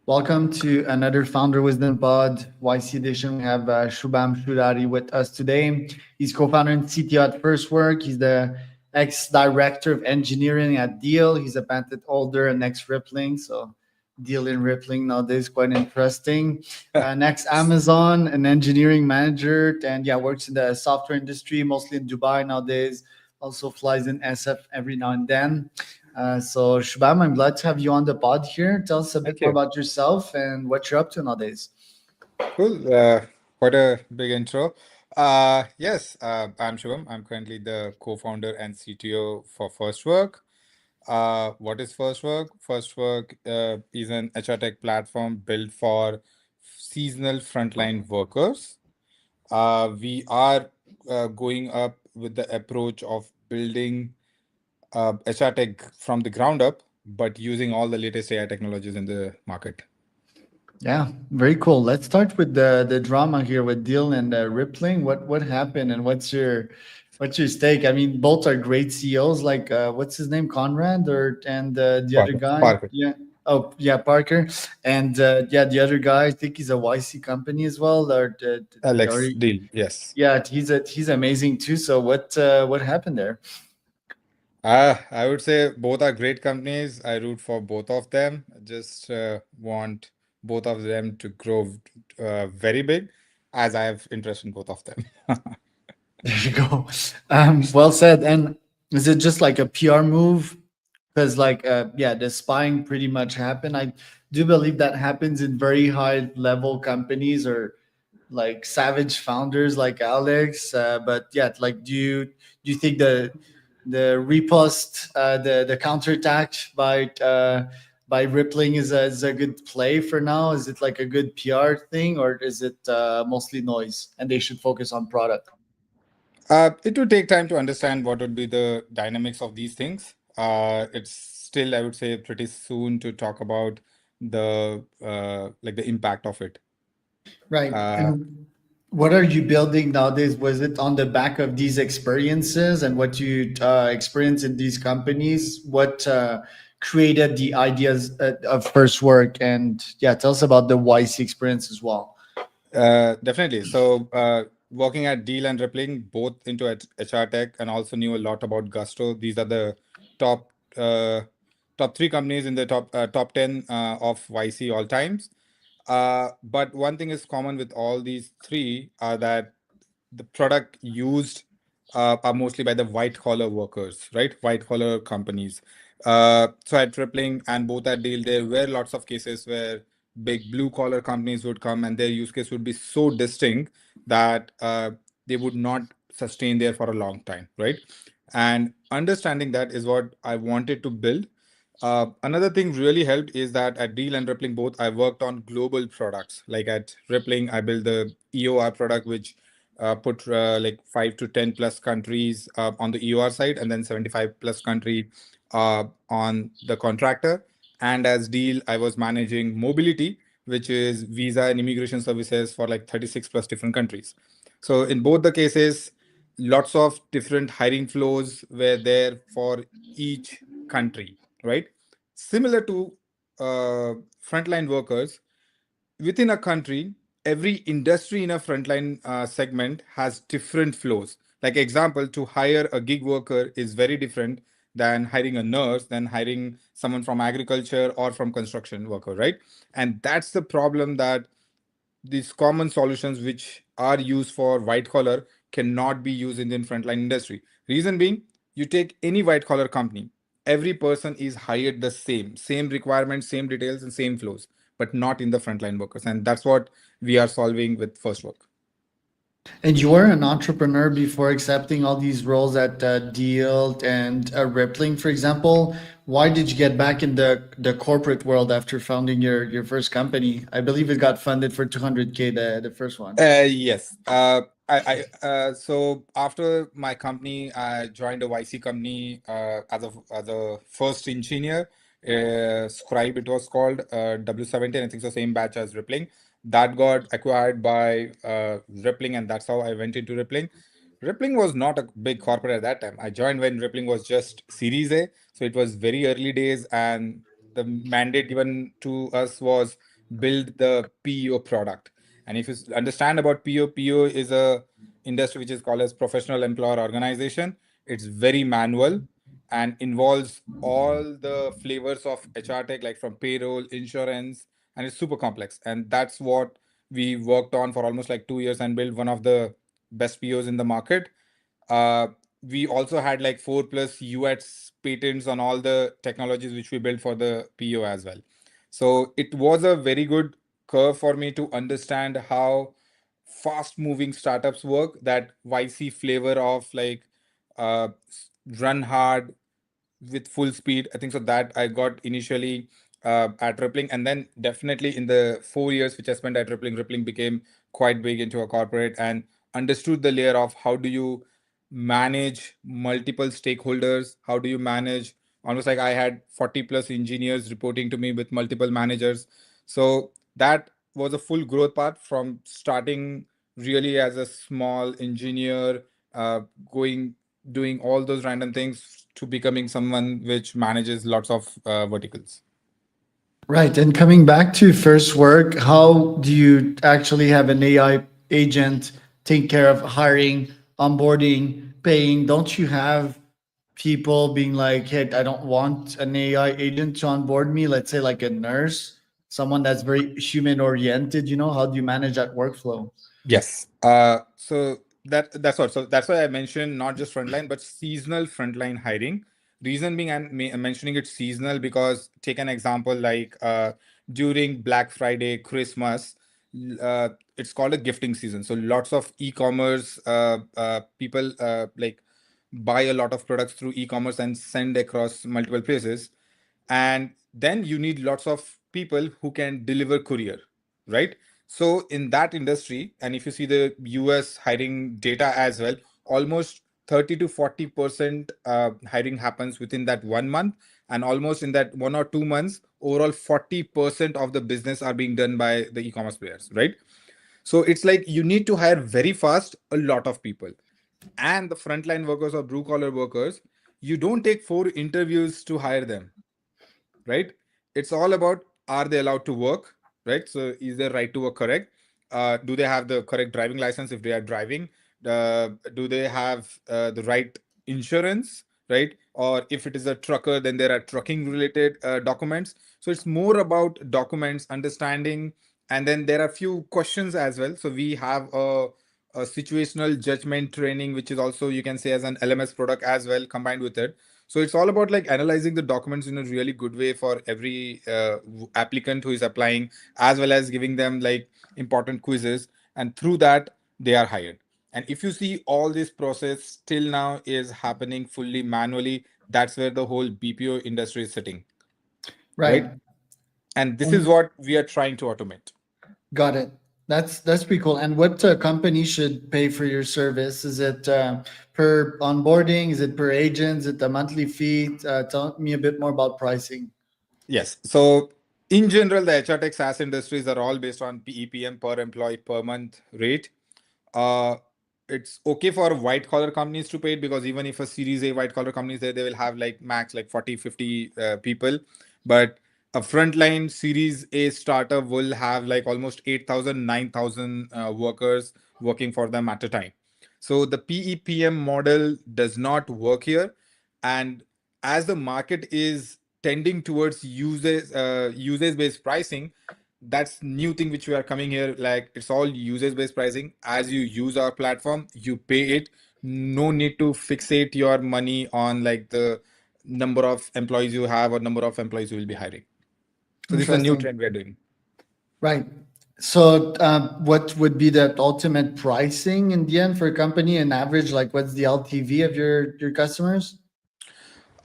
Welcome to another Founder Wisdom Pod YC edition. We have Shubham Choudhary with us today. He's co-founder and CTO at Firstwork. He's the ex-director of engineering at Deel. He's a patent holder and ex-Rippling. So Deel and Rippling nowadays quite interesting. Next, Amazon, an engineering manager, and yeah, works in the software industry, mostly in Dubai nowadays. Also flies in SF every now and then. So Shubham, I'm glad to have you on the pod here. Tell us a bit Thank more you. about yourself and what you're up to nowadays. Cool. What a big intro. Yes, I'm Shubham. I'm currently the co-founder and CTO for Firstwork. What is Firstwork? Firstwork is an HR tech platform built for seasonal frontline workers. We are going up with the approach of building HR tech from the ground up, but using all the latest AI technologies in the market. Yeah, very cool. Let's start with the drama here with Deal and Rippling. What happened and what's your stake? I mean, both are great CEOs. Like what's his name, Conrad, or and the other Parker. guy? Parker. Yeah. Oh yeah, Parker. And yeah, the other guy. I think he's a YC company as well. Or Alex Deal. Yes. yeah, he's amazing too. So what happened there? I would say both are great companies. I root for both of them. I just want both of them to grow very big, as I have interest in both of them. There you go. Well said. And is it just like a PR move? Because yeah, the spying pretty much happened. I do believe that happens in very high level companies or like savage founders like Alex. But yeah, like do you think the repost, the counterattack by Rippling is a good play for now? Is it like a good PR thing, or is it mostly noise and they should focus on product? It would take time to understand what would be the dynamics of these things. It's still, I would say, pretty soon to talk about the impact of it. Right. Uh, And what are you building nowadays? Was it on the back of these experiences and what you experienced in these companies? What created the ideas of first work? And yeah, tell us about the YC experience as well. Definitely. So, working at Deal and Rippling, both into HR tech, and also knew a lot about Gusto. These are the top top three companies in the top 10 of YC all times. But one thing is common with all these three are that the product used are mostly by the white collar workers, right? White collar companies. So at Rippling and both at Deal, there were lots of cases where big blue collar companies would come and their use case would be so distinct that they would not sustain there for a long time, right? And understanding that is what I wanted to build. Another thing really helped is that at Deal and Rippling both, I worked on global products. Like at Rippling, I built the EOR product, which put like 5 to 10 plus countries on the EOR side, and then 75 plus country on the contractor. And as Deal, I was managing mobility, which is visa and immigration services for like 36 plus different countries. So in both the cases, lots of different hiring flows were there for each country, right? Similar to frontline workers within a country, every industry in a frontline segment has different flows. Like example, to hire a gig worker is very different than hiring a nurse, than hiring someone from agriculture or from construction worker, right? And that's the problem, that these common solutions which are used for white collar cannot be used in the frontline industry. Reason being, you take any white collar company, every person is hired the same requirements, same details, and same flows, but not in the frontline workers. And that's what we are solving with Firstwork. And you were an entrepreneur before accepting all these roles at Deal and Rippling, for example. Why did you get back in the corporate world after founding your first company? I believe it got funded for 200K, the first one. Yes. So after my company, I joined a YC company as a first engineer. Scribe it was called, W17. I think so, same batch as Rippling. That got acquired by Rippling, and that's how I went into Rippling. Rippling was not a big corporate at that time. I joined when Rippling was just Series A, so it was very early days, and the mandate given to us was build the PEO product. And if you understand about PEO, PEO is a industry which is called as professional employer organization. It's very manual and involves all the flavors of HR tech, like from payroll, insurance, and it's super complex. And that's what we worked on for almost like 2 years and built one of the best POs in the market. Uh, we also had like 4+ UX patents on all the technologies which we built for the PO as well. So it was a very good curve for me to understand how fast moving startups work, that YC flavor of like uh, run hard with full speed. I think so that I got initially at Rippling, and then definitely in the 4 years which I spent at Rippling, Rippling became quite big into a corporate and understood the layer of how do you manage multiple stakeholders, how do you manage almost like I had 40+ engineers reporting to me with multiple managers. So that was a full growth path from starting really as a small engineer, uh, going doing all those random things to becoming someone which manages lots of verticals. Right. And coming back to first work, how do you actually have an AI agent take care of hiring, onboarding, paying? Don't you have people being like, hey, I don't want an AI agent to onboard me? Let's say like a nurse, someone that's very human oriented, how do you manage that workflow? Yes. So that's what. So that's why I mentioned not just frontline, but seasonal frontline hiring. Reason being, I'm mentioning it seasonal because take an example like during Black Friday, Christmas, it's called a gifting season. So lots of e-commerce people like buy a lot of products through e-commerce and send across multiple places, and then you need lots of people who can deliver courier, right? So in that industry, and if you see the US hiring data as well, almost 30 to 40% hiring happens within that 1 month, and almost in that 1 or 2 months overall 40% of the business are being done by the e-commerce players, right? So it's like you need to hire very fast a lot of people. And the frontline workers or blue collar workers, you don't take 4 interviews to hire them, right? It's all about, are they allowed to work, right? So is their right to work correct? Do they have the correct driving license if they are driving? Do they have the right insurance, right? Or if it is a trucker, then there are trucking related documents. So it's more about documents, understanding, and then there are few questions as well. So we have a situational judgment training, which is also you can say as an LMS product as well combined with it. So it's all about like analyzing the documents in a really good way for every applicant who is applying, as well as giving them like important quizzes, and through that they are hired. And if you see all this process still now is happening fully manually, that's where the whole BPO industry is sitting, Right. right? And this is And what we are trying to automate. got it. That's pretty cool. And what company should pay for your service? Is it per onboarding? Is it per agent? Is it a monthly fee? Tell me a bit more about pricing. Yes. So in general, the HR tech SaaS industries are all based on PEPM, per employee per month rate. Uh, it's okay for white collar companies to pay it, because even if a series A white collar companies there, they will have like max like 40, 50 people. But a frontline series A startup will have like almost 8,000, 9,000 workers working for them at a time. So the PEPM model does not work here. And as the market is tending towards usage based pricing, that's new thing which we are coming here, like it's all usage based pricing. As you use our platform, you pay it. No need to fixate your money on like the number of employees you have or number of employees you will be hiring. So this is a new Interesting. trend we are doing. Right. So, what would be the ultimate pricing in the end for a company? An average, like what's the LTV of your customers?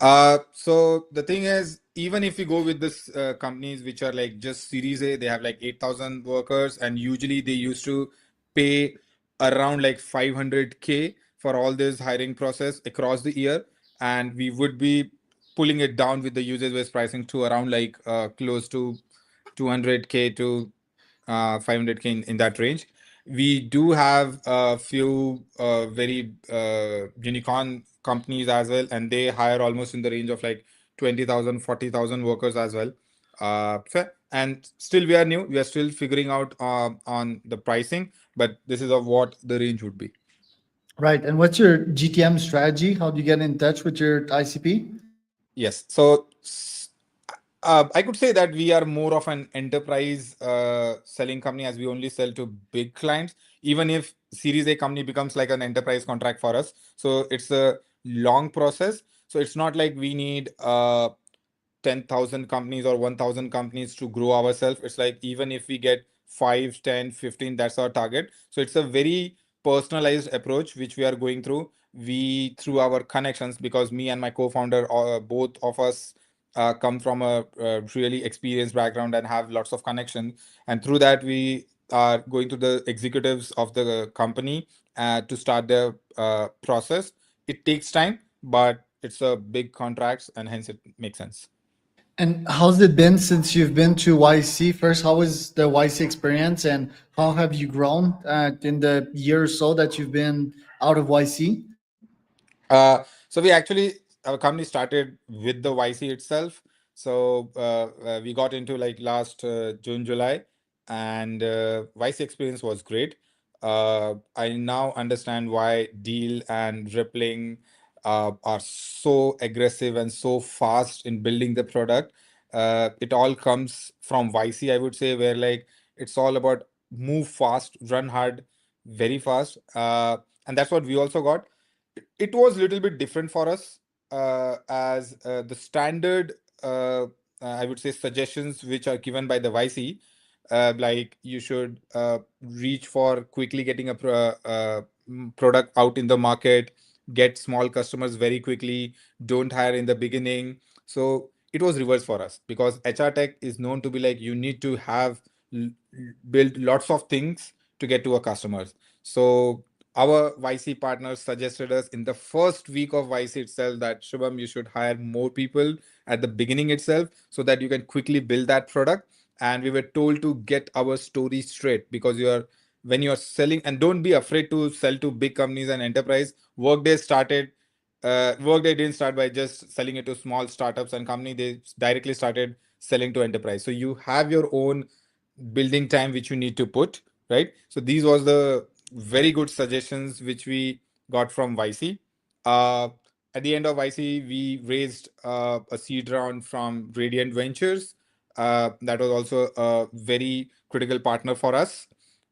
So the thing is, even if you go with this companies which are like just Series A, they have like 8,000 workers, and usually they used to pay around like 500K for all this hiring process across the year, and we would be pulling it down with the usage-based pricing to around like close to 200K to 500K in that range. We do have a few very unicorn companies as well, and they hire almost in the range of like 20,000, 40,000 workers as well. Fair. And still we are new. We are still figuring out on the pricing, but this is of what the range would be. Right. And what's your GTM strategy? How do you get in touch with your ICP? Yes. So I could say that we are more of an enterprise selling company, as we only sell to big clients. Even if Series A company becomes like an enterprise contract for us, so it's a long process. So it's not like we need 10,000 companies or 1,000 companies to grow ourselves. It's like even if we get 5, 10, 15, that's our target. So it's a very personalized approach which we are going through. We through our connections, because me and my co-founder, both of us come from a really experienced background and have lots of connection. And through that, we are going to the executives of the company to start the process. It takes time, but it's a big contracts, and hence it makes sense. And how's it been since you've been to YC? First, how was the YC experience and how have you grown in the year or so that you've been out of YC? So we actually, our company started with the YC itself. So we got into like last June, July, and YC experience was great. I now understand why Deal and Rippling are so aggressive and so fast in building the product. It all comes from YC, I would say, where like it's all about move fast, run hard, very fast. And that's what we also got. It was a little bit different for us, as the standard I would say suggestions which are given by the YC, like you should reach for quickly getting a product out in the market, get small customers very quickly, don't hire in the beginning. So it was reverse for us, because HR tech is known to be like you need to have l- build lots of things to get to a customers. So our YC partners suggested us in the first week of YC itself that Shubham, you should hire more people at the beginning itself so that you can quickly build that product. And we were told to get our story straight, because you are when you are selling, and don't be afraid to sell to big companies and enterprise. Workday didn't start by just selling it to small startups and company. They directly started selling to enterprise. So you have your own building time which you need to put, right? So these was the very good suggestions which we got from YC. uh, at the end of YC, we raised a seed round from Radiant Ventures. That was also a very critical partner for us.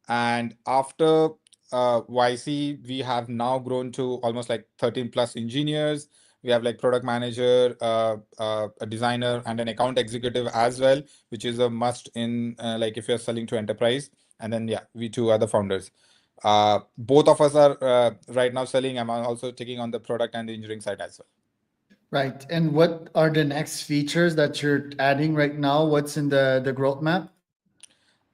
And after YC, we have now grown to almost like 13 plus engineers. We have like product manager, a designer, and an account executive as well, which is a must in like if you're selling to enterprise. And then yeah, we two other founders. Both of us are right now selling. I'm also taking on the product and the engineering side as well. Right. And what are the next features that you're adding right now? What's in the growth map?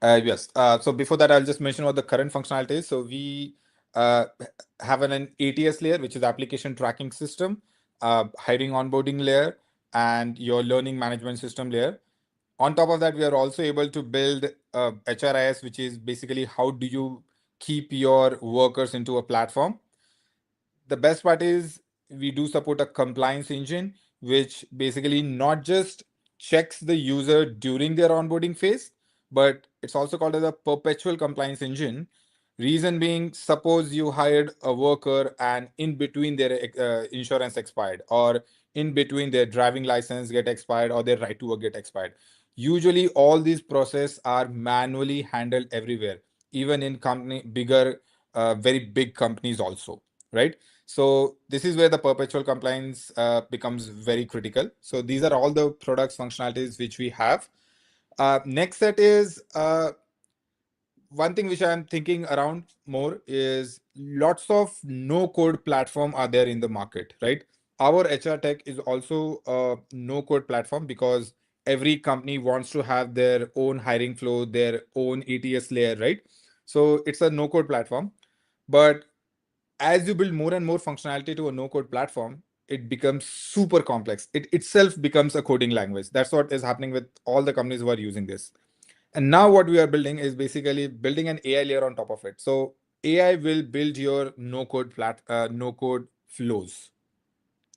Yes. So before that, I'll just mention what the current functionality is. So we have an ATS layer, which is application tracking system, hiring onboarding layer, and your learning management system layer. On top of that, we are also able to build HRIS, which is basically how do you keep your workers into a platform. The best part is we do support a compliance engine, which basically not just checks the user during their onboarding phase, but it's also called as a perpetual compliance engine. Reason being, suppose you hired a worker and in between their insurance expired, or in between their driving license get expired, or their right to work get expired. Usually all these processes are manually handled everywhere, even in company bigger, very big companies also, right? So this is where the perpetual compliance becomes very critical. So these are all the products functionalities which we have. Next set is one thing which I'm thinking around more is lots of no code platform are there in the market, right? Our HR tech is also a no code platform, because every company wants to have their own hiring flow, their own ATS layer, right? So it's a no code platform. But as you build more and more functionality to a no code platform, it becomes super complex. It itself becomes a coding language. That's what is happening with all the companies who are using this. And now what we are building is basically building an AI layer on top of it. So AI will build your no code flows,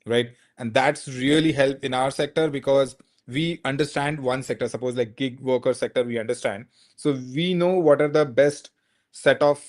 right? And that's really help in our sector, because we understand one sector, suppose like gig worker sector, we understand. So we know what are the best set of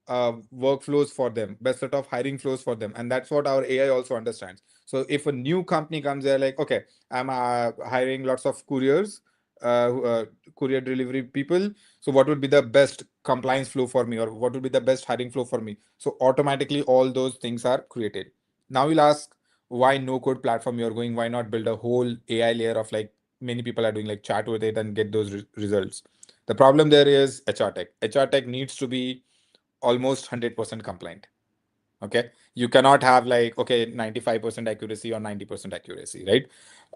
workflows for them, best set of hiring flows for them. And that's what our AI also understands. So if a new company comes, they're like, okay, I'm hiring lots of couriers, courier delivery people. So what would be the best compliance flow for me, or what would be the best hiring flow for me? So automatically all those things are created. Now you'll ask, why no code platform you're going? Why not build a whole AI layer of like many people are doing, like chat with it and get those results? The problem there is HR tech. HR tech needs to be almost 100% compliant. Okay, you cannot have like, okay, 95% accuracy or 90% accuracy, right?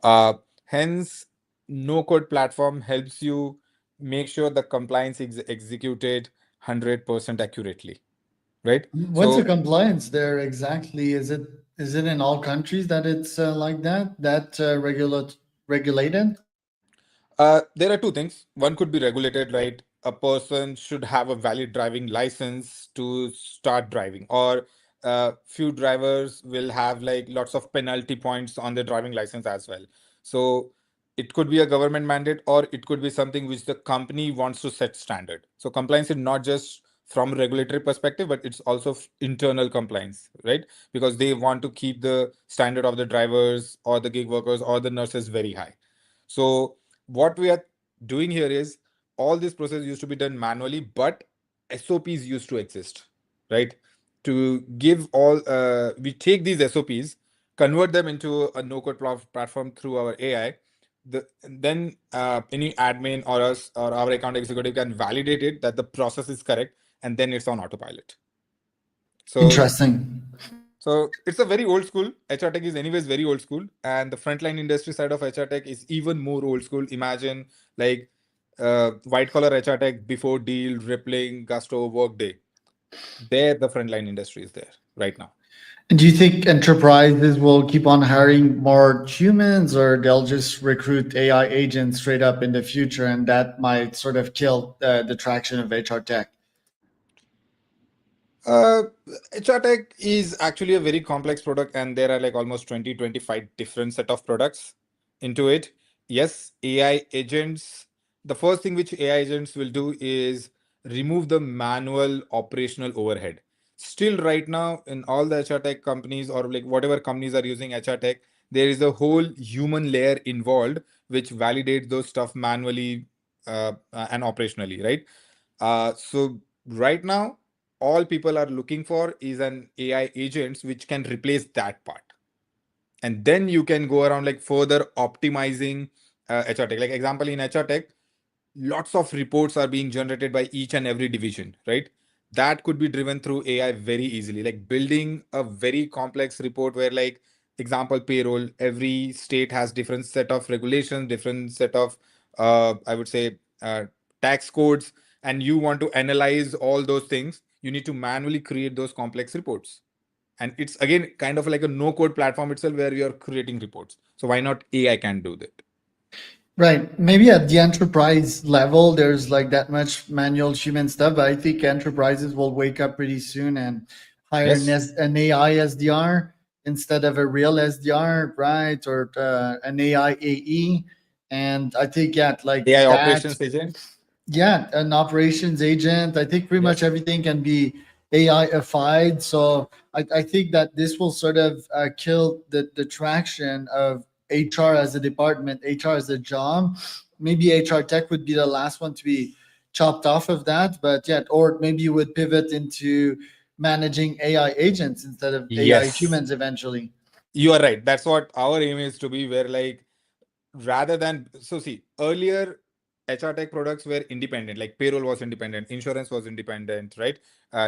uh Hence no code platform helps you make sure the compliance is executed 100% accurately, right? What's the So compliance there exactly? Is it in all countries that it's like that regulated? There are two things. One could be regulated, right? A person should have a valid driving license to start driving, or few drivers will have like lots of penalty points on their driving license as well. So it could be a government mandate, or it could be something which the company wants to set standard. So compliance is not just from regulatory perspective, but it's also internal compliance, right? Because they want to keep the standard of the drivers or the gig workers or the nurses very high. So what we are doing here is, all this process used to be done manually, but SOPs used to exist, right? To give all, we take these SOPs, convert them into a no-code platform through our AI. Then any admin or us or our account executive can validate it that the process is correct, and then it's on autopilot. So Interesting. it's a very old school. HR tech is anyways very old school, and the frontline industry side of HR tech is even more old school. Imagine like white collar HR tech before Deal, Rippling, Gusto, Workday. There, the frontline industry is there right now. And do you think enterprises will keep on hiring more humans, or they'll just recruit AI agents straight up in the future, and that might sort of kill the traction of HR tech? Uh, HR Tech is actually a very complex product, and there are like almost 20-25 different set of products into it. Yes, AI agents, the first thing which AI agents will do is remove the manual operational overhead. Still, right now, in all the HR Tech companies, or like whatever companies are using HR Tech, there is a whole human layer involved which validates those stuff manually and operationally, right? So right now, all people are looking for is an AI agents which can replace that part. And then you can go around like further optimizing HR Tech. Like example, in HR Tech, lots of reports are being generated by each and every division, right? That could be driven through AI very easily. Like building a very complex report where, like, example, payroll, every state has different set of regulations, different set of, I would say, tax codes, and you want to analyze all those things. You need to manually create those complex reports. And it's again kind of like a no code platform itself where you're creating reports. So why not AI can do that? Right. Maybe at the enterprise level, there's like that much manual human stuff, but I think enterprises will wake up pretty soon and hire Yes. an AI SDR instead of a real SDR, right? Or an AI AE. And I think, yeah, like AI that, operations agent. yeah, an operations agent. I think pretty much Yes. everything can be AI-ified. So I think that this will sort of kill the traction of HR as a department, HR as a job. Maybe HR tech would be the last one to be chopped off of that, but yeah, or maybe you would pivot into managing AI agents instead of AI Yes, humans eventually. you are right. That's what our aim is to be, where like rather than, so see, earlier HR tech products were independent, like payroll was independent, insurance was independent, right?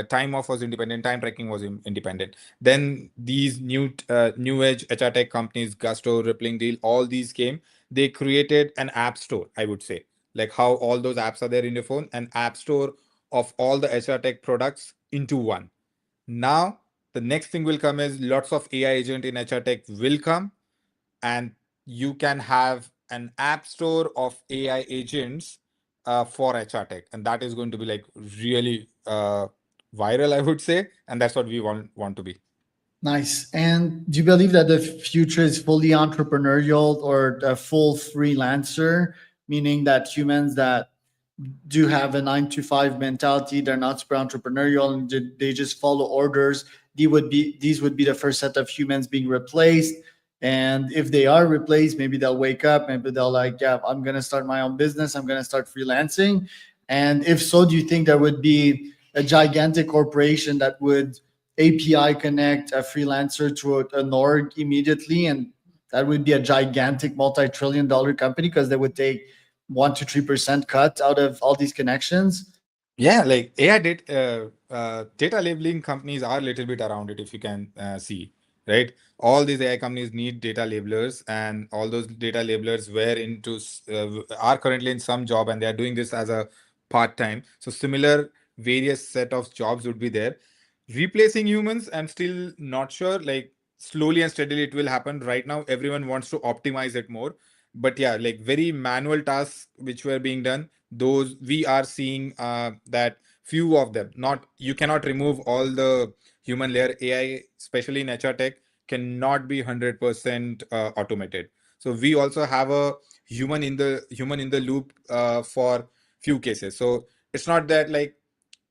Time off was independent, time tracking was independent. Then these new age HR tech companies, Gusto, Rippling, Deal, all these came. They created an app store, I would say, like how all those apps are there in your phone, an app store of all the HR tech products into one. Now, the next thing will come is lots of AI agent in HR tech will come, and you can have an app store of AI agents for HR tech, and that is going to be like really viral, I would say, and that's what we want to be. Nice. And do you believe that the future is fully entrepreneurial or a full freelancer, meaning that humans that do have a 9 to 5 mentality, they're not super entrepreneurial and they just follow orders. These would be the first set of humans being replaced. And if they are replaced, maybe they'll wake up, maybe they'll like, yeah, I'm gonna start my own business, I'm gonna start freelancing. And if so, do you think there would be a gigantic corporation that would API connect a freelancer to an org immediately, and that would be a gigantic multi-trillion-dollar company because they would take 1 to 3% cut out of all these connections? Yeah, like AI data labeling companies are a little bit around it, if you can see, right? All these AI companies need data labelers, and all those data labelers are currently in some job, and they are doing this as a part time. So similar various set of jobs would be there. Replacing humans, I'm still not sure. Like slowly and steadily, it will happen. Right now, everyone wants to optimize it more, but yeah, like very manual tasks which were being done, those we are seeing that few of them, not, you cannot remove all the human layer. AI, especially in HR tech, cannot be 100% automated. So we also have a human in the loop for few cases. So it's not that like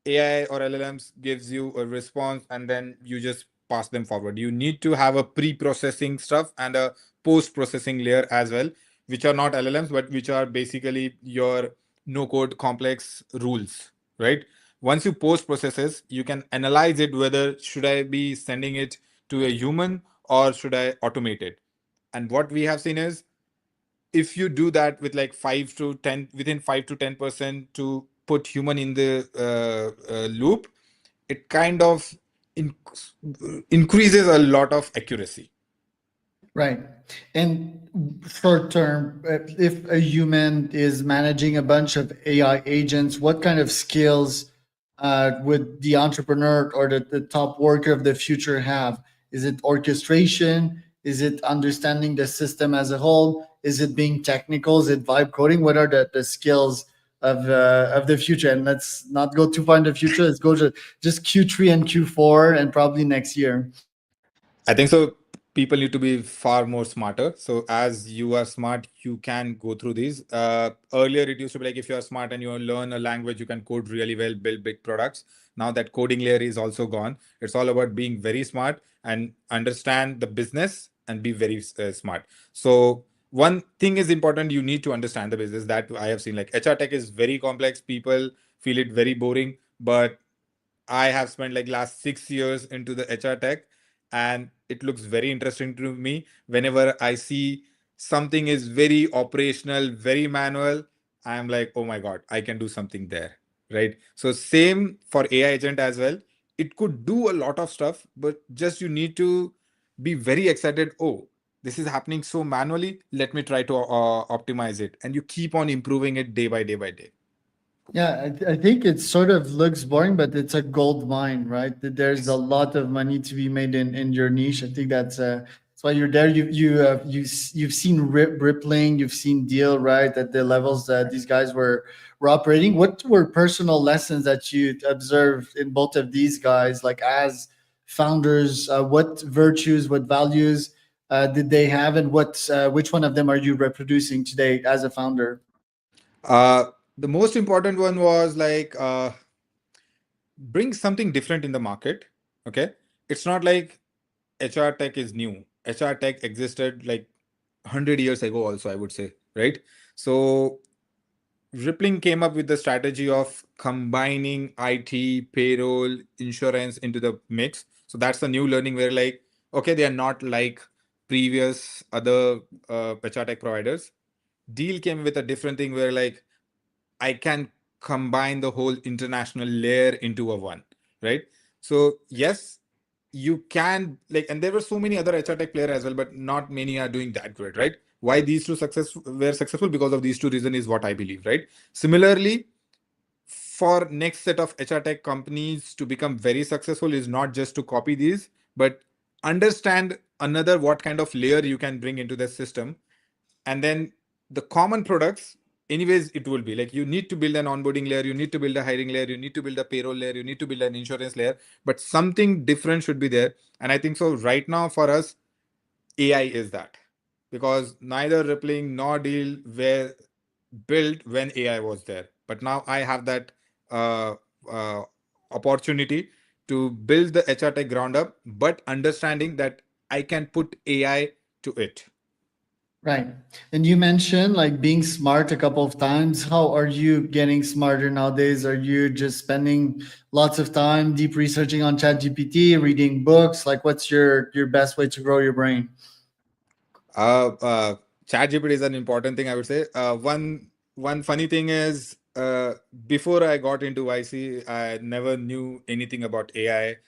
AI or LLMs gives you a response and then you just pass them forward. You need to have a pre-processing stuff and a post-processing layer as well, which are not LLMs, but which are basically your no-code complex rules, right? Once you post-processes, you can analyze it whether should I be sending it to a human or should I automate it. And what we have seen is if you do that with like 5 to 10, within 5 to 10% to put human in the loop, it kind of in- increases a lot of accuracy. Right. And short term, if a human is managing a bunch of AI agents, what kind of skills would the entrepreneur or the top worker of the future have? Is it orchestration? Is it understanding the system as a whole? Is it being technical? Is it vibe coding? What are the skills of the future? And let's not go too far in the future. Let's go to just Q3 and Q4 and probably next year. I think so. People need to be far more smarter. So as you are smart, you can go through these. Earlier, it used to be like if you are smart and you learn a language, you can code really well, build big products. Now that coding layer is also gone. It's all about being very smart and understand the business and be very smart. So one thing is important. You need to understand the business. That I have seen, like HR tech is very complex. People feel it very boring, but I have spent like last 6 years into the HR tech, and it looks very interesting to me. Whenever I see something is very operational, very manual, I'm like, oh my God, I can do something there. Right. So same for AI agent as well. It could do a lot of stuff, but just you need to be very excited. Oh, this is happening so manually. Let me try to optimize it. And you keep on improving it day by day by day. Yeah, I think it sort of looks boring, but it's a gold mine, right? That there's a lot of money to be made in your niche. I think that's why you're there. You've seen Rippling, you've seen Deal, right? At the levels that these guys were operating. What were personal lessons that you observed in both of these guys, like as founders? What virtues, what values did they have, and which one of them are you reproducing today as a founder? Uh, the most important one was like bring something different in the market. Okay. It's not like HR tech is new. HR tech existed like 100 years ago, also, I would say. Right. So Rippling came up with the strategy of combining IT, payroll, insurance into the mix. So that's the new learning where, like, okay, they are not like previous other HR tech providers. Deal came with a different thing where, like, I can combine the whole international layer into a one, right? So yes, you can like, and there were so many other HR tech players as well, but not many are doing that good, right? Why these two success were successful? Because of these two reasons is what I believe, right? Similarly, for next set of HR tech companies to become very successful is not just to copy these, but understand another what kind of layer you can bring into the system, and then the common products anyways it will be like you need to build an onboarding layer, you need to build a hiring layer, you need to build a payroll layer, you need to build an insurance layer, but something different should be there. And I think so right now for us, AI is that, because neither Rippling nor Deal were built when AI was there. But now I have that uh, uh, opportunity to build the HR tech ground up, but understanding that I can put AI to it. Right. And you mentioned like being smart a couple of times. How are you getting smarter nowadays? Are you just spending lots of time deep researching on ChatGPT, reading books? Like what's your best way to grow your brain? Uh, uh, ChatGPT is an important thing, I would say. One funny thing is, before I got into YC, I never knew anything about AI.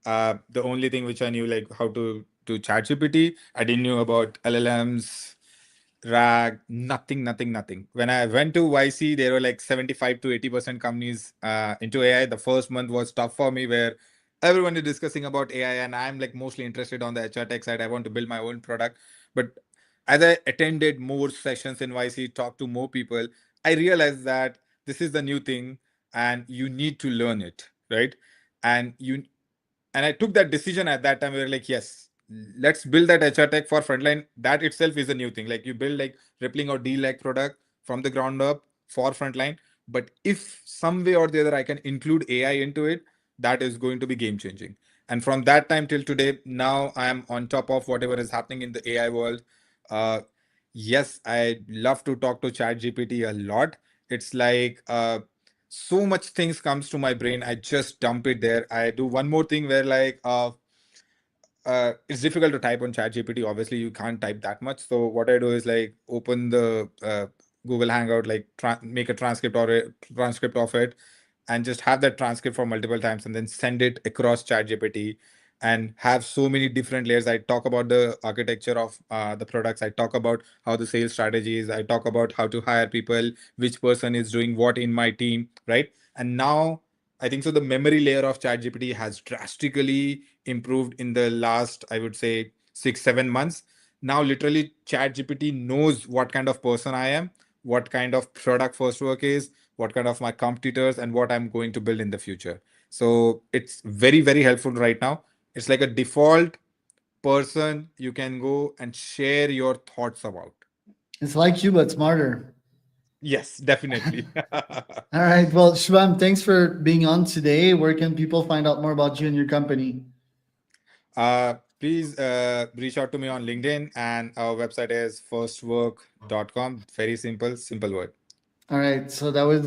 The only thing which I knew, like how to do ChatGPT, I didn't know about LLMs, RAG, nothing. When I went to YC, there were like 75 to 80% companies into AI. The first month was tough for me, where everyone is discussing about AI, and I'm like mostly interested on the HR tech side. I want to build my own product. But as I attended more sessions in YC, talked to more people, I realized that this is the new thing and you need to learn it, right? And you and I took that decision at that time. We were like, yes, let's build that HR tech for frontline. That itself is a new thing. Like you build like Rippling or Deal like product from the ground up for frontline. But if some way or the other I can include AI into it, that is going to be game changing. And from that time till today, now I am on top of whatever is happening in the AI world. Uh, yes, I love to talk to ChatGPT a lot. It's like so much things comes to my brain, I just dump it there. I do one more thing where like it's difficult to type on ChatGPT. Obviously, you can't type that much. So what I do is like open the Google Hangout, like make a transcript of it, and just have that transcript for multiple times, and then send it across ChatGPT, and have so many different layers. I talk about the architecture of the products. I talk about how the sales strategies. I talk about how to hire people, which person is doing what in my team, right? And now I think so. The memory layer of ChatGPT has drastically improved in the last, I would say, 6, 7 months. Now, literally, ChatGPT knows what kind of person I am, what kind of product Firstwork is, what kind of my competitors, and what I'm going to build in the future. So it's very, very helpful right now. It's like a default person you can go and share your thoughts about. It's like you, but smarter. Yes, definitely. All right. Well, Shubham, thanks for being on today. Where can people find out more about you and your company? Please reach out to me on LinkedIn, and our website is firstwork.com. Very simple, simple word. All right. So that was